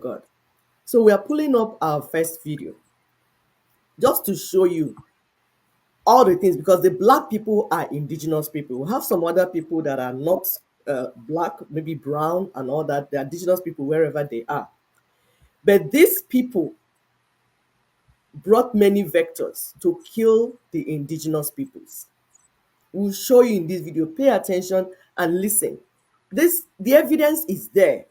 God. So we are pulling up our first video just to show you all the things, because the black people are indigenous people. We have some other people that are not black, maybe brown and all that. They're indigenous people wherever they are. But these people brought many vectors to kill the indigenous peoples. We'll show you in this video. Pay attention and listen. The evidence is there.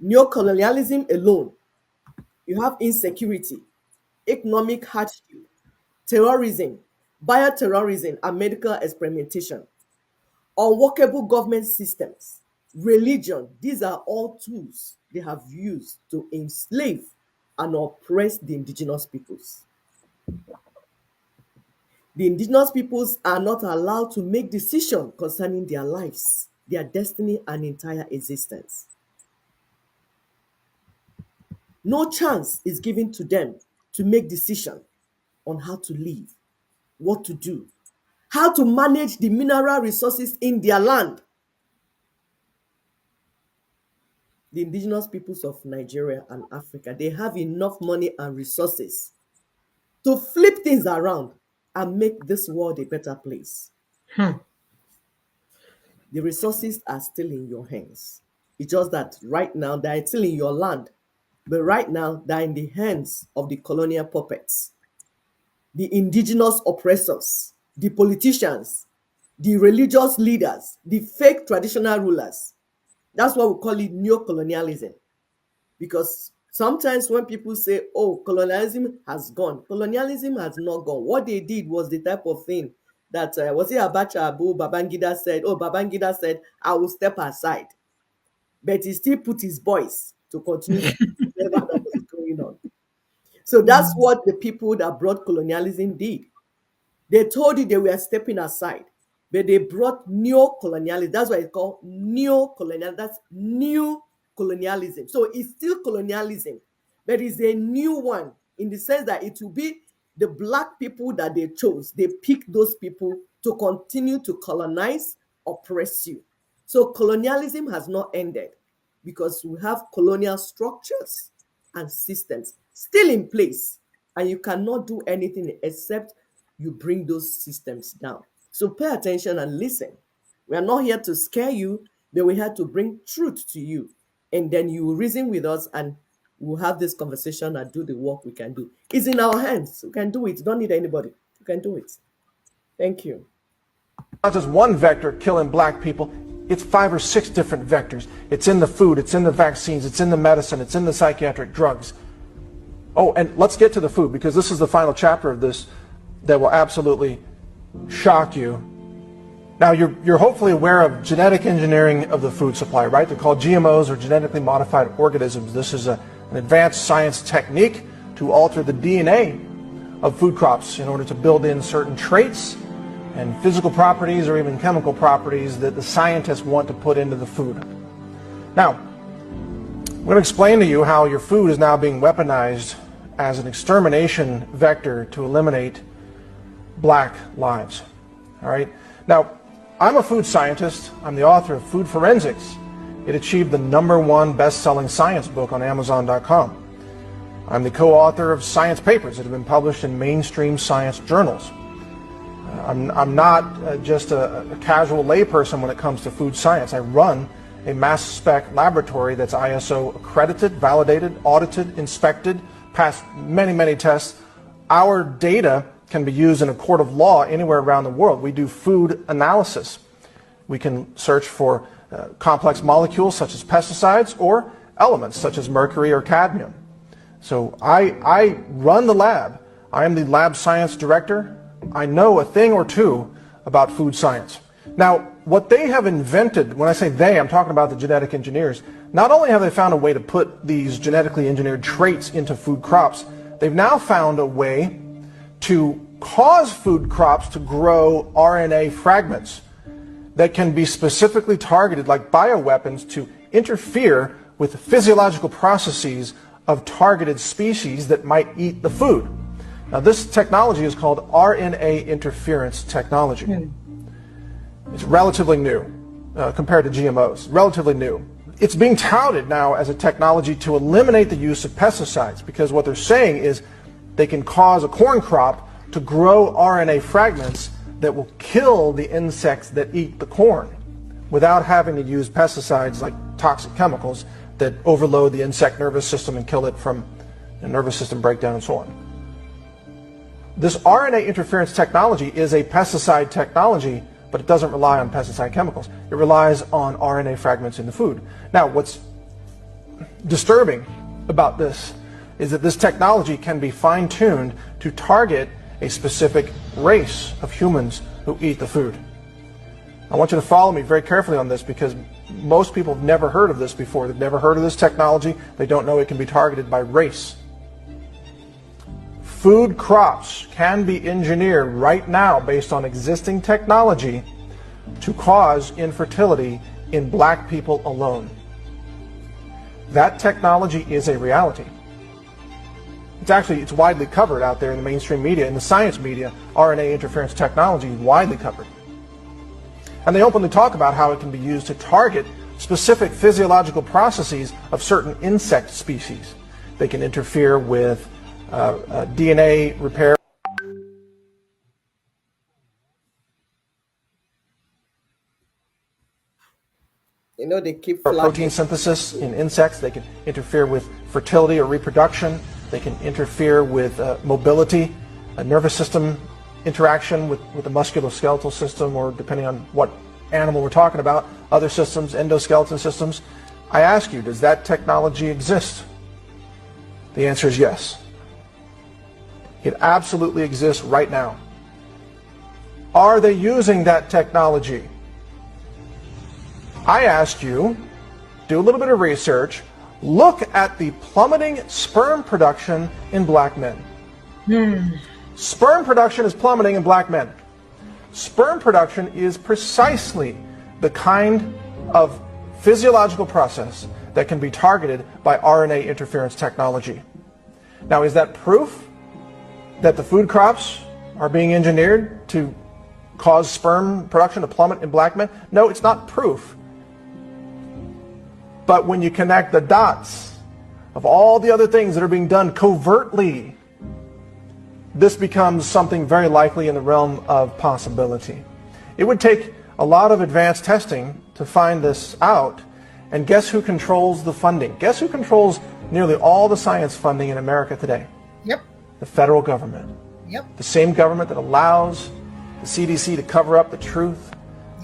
Neocolonialism alone. You have insecurity, economic hardship, terrorism, bioterrorism, and medical experimentation, unworkable government systems, religion. These are all tools they have used to enslave and oppress the indigenous peoples. The indigenous peoples are not allowed to make decisions concerning their lives, their destiny, and entire existence. No chance is given to them to make decisions on how to live, what to do, how to manage the mineral resources in their land. The indigenous peoples of Nigeria and Africa, they have enough money and resources to flip things around and make this world a better place. The resources are still in your hands. It's just that right now they're still in your land, but right now they're in the hands of the colonial puppets, the indigenous oppressors, the politicians, the religious leaders, the fake traditional rulers. That's why we call it neo-colonialism. Because sometimes when people say, oh, colonialism has gone, colonialism has not gone. What they did was the type of thing that, was it Abacha Abu Babangida said, oh, Babangida said, I will step aside. But he still put his voice to continue whatever that was going on. So that's what the people that brought colonialism did. They told you they were stepping aside, but they brought neo-colonialism. That's why it's called neo-colonialism. That's new colonialism. So it's still colonialism, but it's a new one in the sense that it will be the black people that they chose. They picked those people to continue to colonize, oppress you. So colonialism has not ended because we have colonial structures and systems still in place, and you cannot do anything except you bring those systems down. So pay attention and listen. We are not here to scare you, but we're here to bring truth to you. And then you will reason with us and we'll have this conversation and do the work we can do. It's in our hands. We can do it. Don't need anybody. We can do it. Thank you. Not just one vector killing black people, it's 5 or 6 different vectors. It's in the food, it's in the vaccines, it's in the medicine, it's in the psychiatric drugs. Oh, and let's get to the food, because this is the final chapter of this that will absolutely shock you. Now, you're hopefully aware of genetic engineering of the food supply, right? They're called GMOs, or genetically modified organisms. This is an advanced science technique to alter the DNA of food crops in order to build in certain traits and physical properties or even chemical properties that the scientists want to put into the food. Now, I'm going to explain to you how your food is now being weaponized as an extermination vector to eliminate black lives. All right? Now, I'm a food scientist. I'm the author of Food Forensics. It achieved the #1 best-selling science book on Amazon.com. I'm the co-author of science papers that have been published in mainstream science journals. I'm not just a casual layperson when it comes to food science. I run a mass spec laboratory that's ISO accredited, validated, audited, inspected, passed many, many tests. Our data can be used in a court of law anywhere around the world. We do food analysis. We can search for complex molecules such as pesticides or elements such as mercury or cadmium. So I run the lab. I am the lab science director. I know a thing or two about food science. Now, what they have invented, when I say they, I'm talking about the genetic engineers, not only have they found a way to put these genetically engineered traits into food crops, they've now found a way to cause food crops to grow RNA fragments that can be specifically targeted like bioweapons to interfere with the physiological processes of targeted species that might eat the food. Now, this technology is called RNA interference technology. It's relatively new compared to GMOs, relatively new. It's being touted now as a technology to eliminate the use of pesticides, because what they're saying is they can cause a corn crop to grow RNA fragments that will kill the insects that eat the corn without having to use pesticides like toxic chemicals that overload the insect nervous system and kill it from a nervous system breakdown and so on. This RNA interference technology is a pesticide technology, but it doesn't rely on pesticide chemicals. It relies on RNA fragments in the food. Now, what's disturbing about this is that this technology can be fine-tuned to target a specific race of humans who eat the food. I want you to follow me very carefully on this, because most people have never heard of this before. They've never heard of this technology. They don't know it can be targeted by race. Food crops can be engineered right now based on existing technology to cause infertility in black people alone. That technology is a reality. It's widely covered out there in the mainstream media, in the science media. RNA interference technology is widely covered. And they openly talk about how it can be used to target specific physiological processes of certain insect species. They can interfere with DNA repair. You know, they keep Or flagging. protein synthesis in insects. They can interfere with fertility or reproduction. They can interfere with mobility, a nervous system interaction with the musculoskeletal system, or depending on what animal we're talking about, other systems, endoskeleton systems. I ask you, does that technology exist? The answer is yes. It absolutely exists right now. Are they using that technology? I ask you, do a little bit of research, look at the plummeting sperm production in black men. Sperm production is plummeting in black men. Sperm production is precisely the kind of physiological process that can be targeted by RNA interference technology. Now, is that proof that the food crops are being engineered to cause sperm production to plummet in black men? No, it's not proof. But when you connect the dots of all the other things that are being done covertly, this becomes something very likely in the realm of possibility. It would take a lot of advanced testing to find this out. And guess who controls the funding? Guess who controls nearly all the science funding in America today? Yep. The federal government. Yep. The same government that allows the CDC to cover up the truth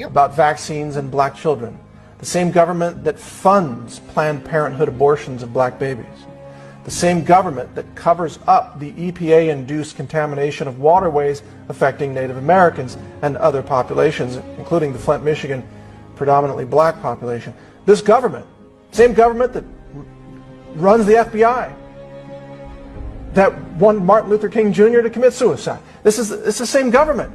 about vaccines and black children. The same government that funds Planned Parenthood abortions of black babies. The same government that covers up the EPA-induced contamination of waterways affecting Native Americans and other populations, including the Flint, Michigan, predominantly black population. This government, same government that runs the FBI, that wanted Martin Luther King Jr. to commit suicide. It's the same government.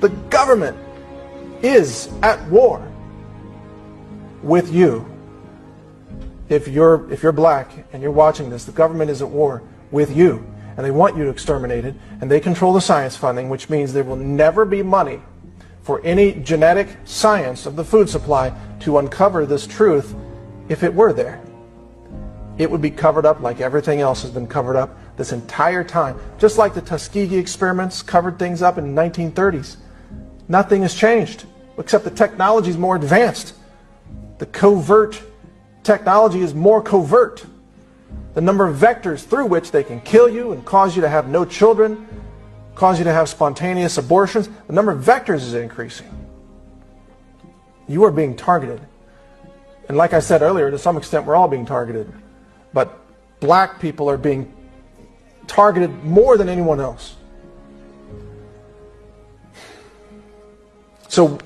The government is at war with you. If you're black and you're watching this, the government is at war with you, and they want you to exterminate it, and they control the science funding, which means there will never be money for any genetic science of the food supply to uncover this truth. If it were there, it would be covered up like everything else has been covered up this entire time. Just like the Tuskegee experiments covered things up in the 1930s. Nothing has changed, except the technology is more advanced. The covert technology is more covert. The number of vectors through which they can kill you and cause you to have no children, cause you to have spontaneous abortions, the number of vectors is increasing. You are being targeted. And like I said earlier, to some extent we're all being targeted. But black people are being targeted more than anyone else. So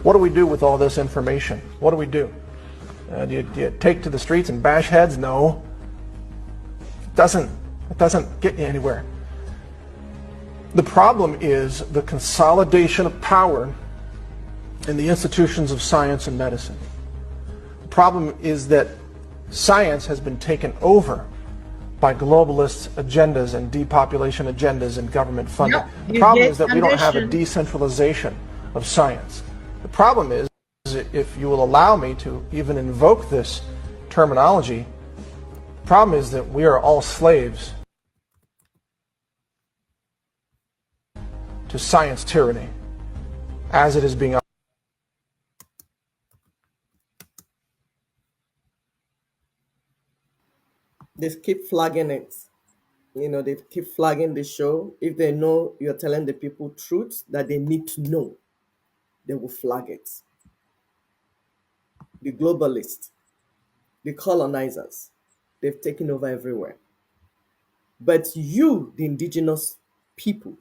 what do we do with all this information? What do we do? Do you take to the streets and bash heads? No. It doesn't get you anywhere. The problem is the consolidation of power in the institutions of science and medicine. The problem is that science has been taken over by globalist agendas and depopulation agendas and government funding. Yep. The problem is that we don't have a decentralization of science. The problem is, if you will allow me to even invoke this terminology, the problem is that we are all slaves to science tyranny as it is being. They keep flagging it. They keep flagging the show. If they know you're telling the people truth that they need to know, they will flag it. The globalists, the colonizers, they've taken over everywhere. But you, the indigenous people,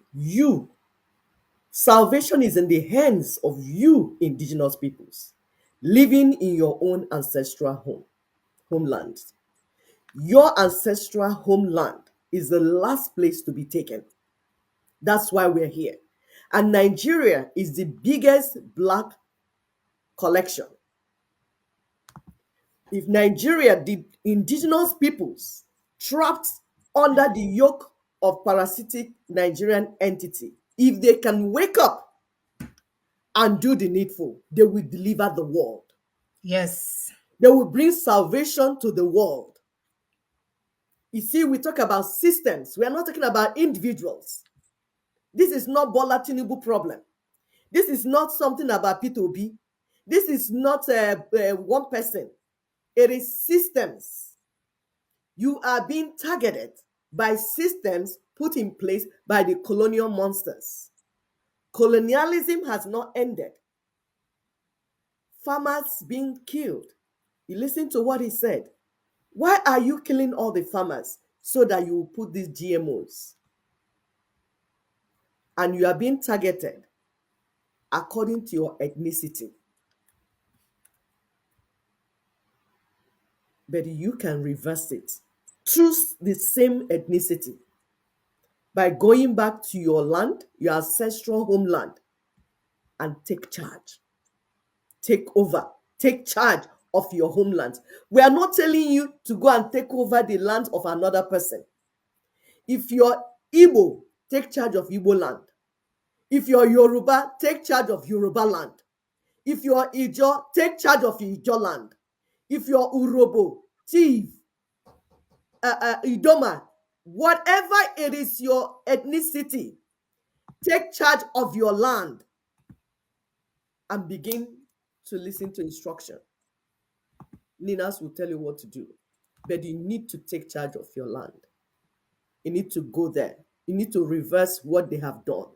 salvation is in the hands of you, indigenous peoples, living in your own ancestral homeland. Your ancestral homeland is the last place to be taken. That's why we're here. And Nigeria is the biggest black collection. If Nigeria, the indigenous peoples trapped under the yoke of parasitic Nigerian entity, if they can wake up and do the needful, they will deliver the world. Yes. They will bring salvation to the world. You see, we talk about systems. We are not talking about individuals. This is not Bola Tinubu problem. This is not something about P2B. This is not one person. It is systems. You are being targeted by systems put in place by the colonial monsters. Colonialism has not ended. Farmers being killed. You listen to what he said. Why are you killing all the farmers? So that you will put these GMOs. And you are being targeted according to your ethnicity. But you can reverse it. Choose the same ethnicity by going back to your land, your ancestral homeland, and take charge. Take over. Take charge of your homeland. We are not telling you to go and take over the land of another person. If you're Igbo, take charge of Igbo land. If you're Yoruba, take charge of Yoruba land. If you're Ijo, take charge of Ijo land. If you're Urobo, Tiv, Idoma, whatever it is your ethnicity, take charge of your land and begin to listen to instruction. Ninas will tell you what to do, but you need to take charge of your land. You need to go there. You need to reverse what they have done.